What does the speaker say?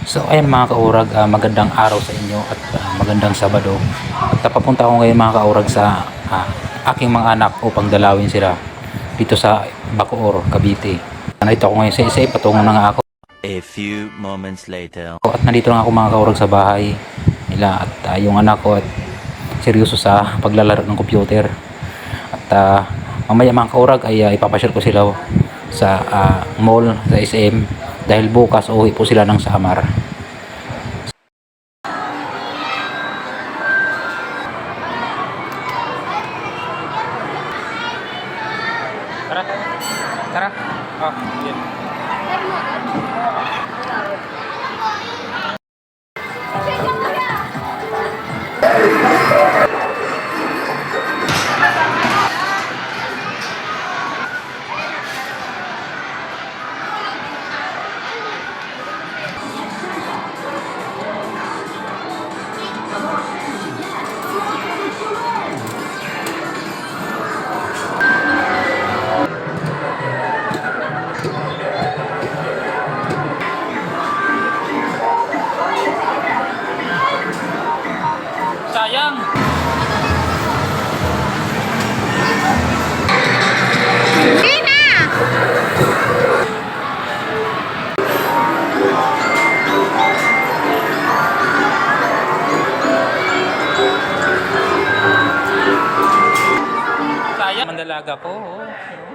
So ayan mga kaurag, magandang araw sa inyo at magandang Sabado. At papunta ako ngayon mga kaurag sa aking mga anak upang dalawin sila dito sa Bacoor, Cavite. Nandito ako ngayon sa isa, patungo na nga ako. A few moments later. At nandito na ako mga kaurag sa bahay nila at yung anak ko at seryoso sa paglalaro ng computer. At mamaya mga kaurag ay ipapasyal ko sila sa mall, sa SM dahil bukas uwi po sila ng Samar. Tara. Tara. Oh, yun. Sayang. Sayang. Mandalaga ko. Oh.